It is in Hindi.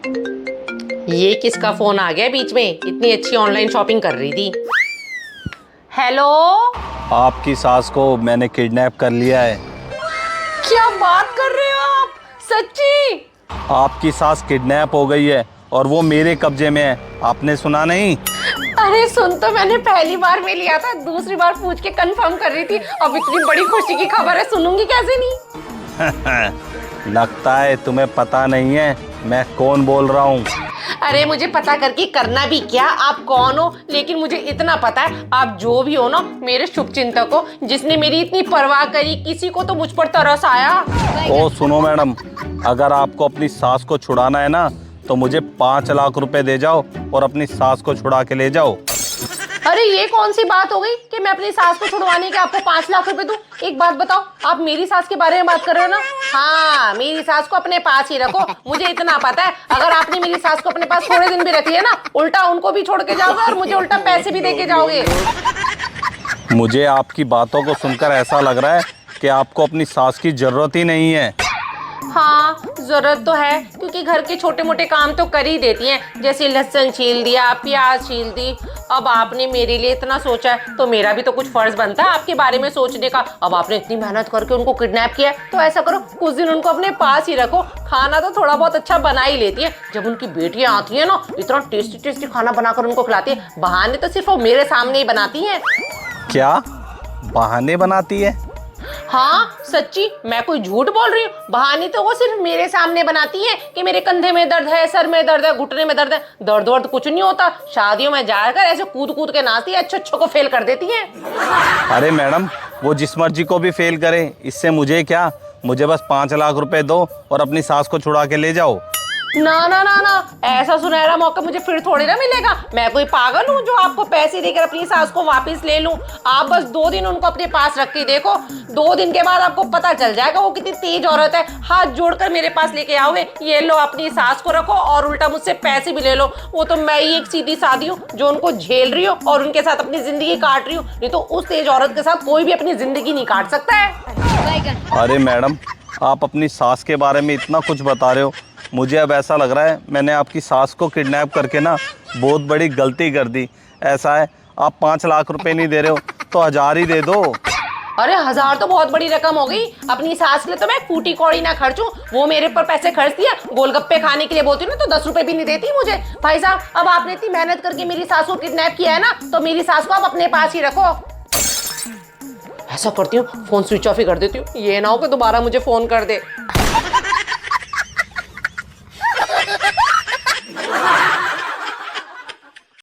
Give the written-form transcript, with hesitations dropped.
ये किसका फोन आ गया बीच में? इतनी अच्छी ऑनलाइन शॉपिंग कर रही थी। हेलो। आपकी सास को मैंने किडनैप कर लिया है। क्या बात कर रहे हो आप? सच्ची? आपकी सास किडनैप हो गई है और वो मेरे कब्जे में है। आपने सुना नहीं? अरे सुन तो मैंने पहली बार में लिया था, दूसरी बार पूछ के कंफर्म कर रही थी। अब इतनी बड़ी खुशी की खबर है, सुनूंगी कैसे नहीं। लगता है तुम्हें पता नहीं है मैं कौन बोल रहा हूँ। अरे मुझे पता करके करना भी क्या, आप कौन हो? लेकिन मुझे इतना पता है, आप जो भी हो ना, मेरे शुभचिंतक हो, जिसने मेरी इतनी परवाह करी। किसी को तो मुझ पर तरस आया। ओ सुनो मैडम, अगर आपको अपनी सास को छुड़ाना है ना तो मुझे 5 लाख रुपए दे जाओ और अपनी सास को छुड़ा के ले जाओ। अरे ये कौन सी बात हो गई कि मैं अपनी सास को छुड़वाने के आपको 5 लाख रुपए दूं? एक बात बताओ, आप मेरी सास के बारे में बात कर रहे हो ना? हाँ, मेरी सास को अपने पास ही रखो। मुझे इतना पता है, अगर आपने मेरी सास को अपने पास थोड़े दिन भी रख लिया ना, उल्टा उनको भी छोड़ के जाओगे और मुझे उल्टा पैसे भी दे के जाओगे। मुझे आपकी बातों को सुनकर ऐसा लग रहा है कि आपको अपनी सास की जरूरत ही नहीं है। हाँ, जरूरत तो है, क्योंकि घर के छोटे मोटे काम तो कर ही देती हैं, जैसे लहसुन छील दिया, प्याज छील दी। अब आपने मेरे लिए इतना सोचा है तो मेरा भी तो कुछ फर्ज बनता है आपके बारे में सोचने का। अब आपने इतनी मेहनत करके उनको किडनैप किया है, तो ऐसा करो, कुछ दिन उनको अपने पास ही रखो। खाना तो थोड़ा बहुत अच्छा बना ही लेती है। जब उनकी बेटियां आती है ना, इतना टेस्टी टेस्टी खाना बनाकर उनको खिलाती है। बहाने तो सिर्फ वो मेरे सामने ही बनाती है। क्या बहाने बनाती है? हाँ सच्ची, मैं कोई झूठ बोल रही हूँ? बहाने तो वो सिर्फ मेरे सामने बनाती है कि मेरे कंधे में दर्द है, सर में दर्द है, घुटने में दर्द है। दर्द वर्द कुछ नहीं होता। शादियों में जाकर ऐसे कूद कूद के नाचती है, अच्छे को फेल कर देती है। अरे मैडम, वो जिस मर्जी को भी फेल करे, इससे मुझे क्या। मुझे बस 5 लाख रुपए दो और अपनी सास को छुड़ा के ले जाओ। ना ना ना ना, ऐसा सुनहरा मौका मुझे फिर थोड़ी ना मिलेगा। मैं कोई पागल हूँ जो आपको पैसे देकर अपनी सास को वापस ले लूं? आप बस 2 दिन उनको अपने पास रख के देखो। 2 दिन के बाद आपको पता चल जाएगा वो कितनी तेज औरत है। हाथ जोड़कर मेरे पास लेके आओगे, ये लो अपनी सास को रखो और उल्टा मुझसे पैसे भी ले लो। वो तो मैं ही एक सीधी सादी हूँ जो उनको झेल रही हूँ और उनके साथ अपनी जिंदगी काट रही हूँ। नहीं तो उस तेज औरत के साथ कोई भी अपनी जिंदगी नहीं काट सकता है। अरे मैडम, आप अपनी सास के बारे में इतना कुछ बता रहे हो, मुझे अब ऐसा लग रहा है मैंने आपकी सास को किडनैप करके ना बहुत बड़ी गलती कर दी। ऐसा है, आप 5 लाख रुपए नहीं दे रहे हो तो 1000 ही दे दो। अरे 1000 तो बहुत बड़ी रकम हो गई। अपनी सास के लिए तो मैं कूटी कौड़ी ना खर्चूं, वो मेरे पर पैसे खर्चती है। गोलगप्पे खाने के लिए बोलती हूँ ना तो 10 रुपए भी नहीं देती मुझे। भाई साहब, अब आपने इतनी मेहनत करके मेरी सास को किडनैप किया है ना, तो मेरी सास को आप अपने पास ही रखो। ऐसा करती हूँ, फोन स्विच ऑफ ही कर देती हूँ, ये ना हो कि दोबारा मुझे फोन कर दे।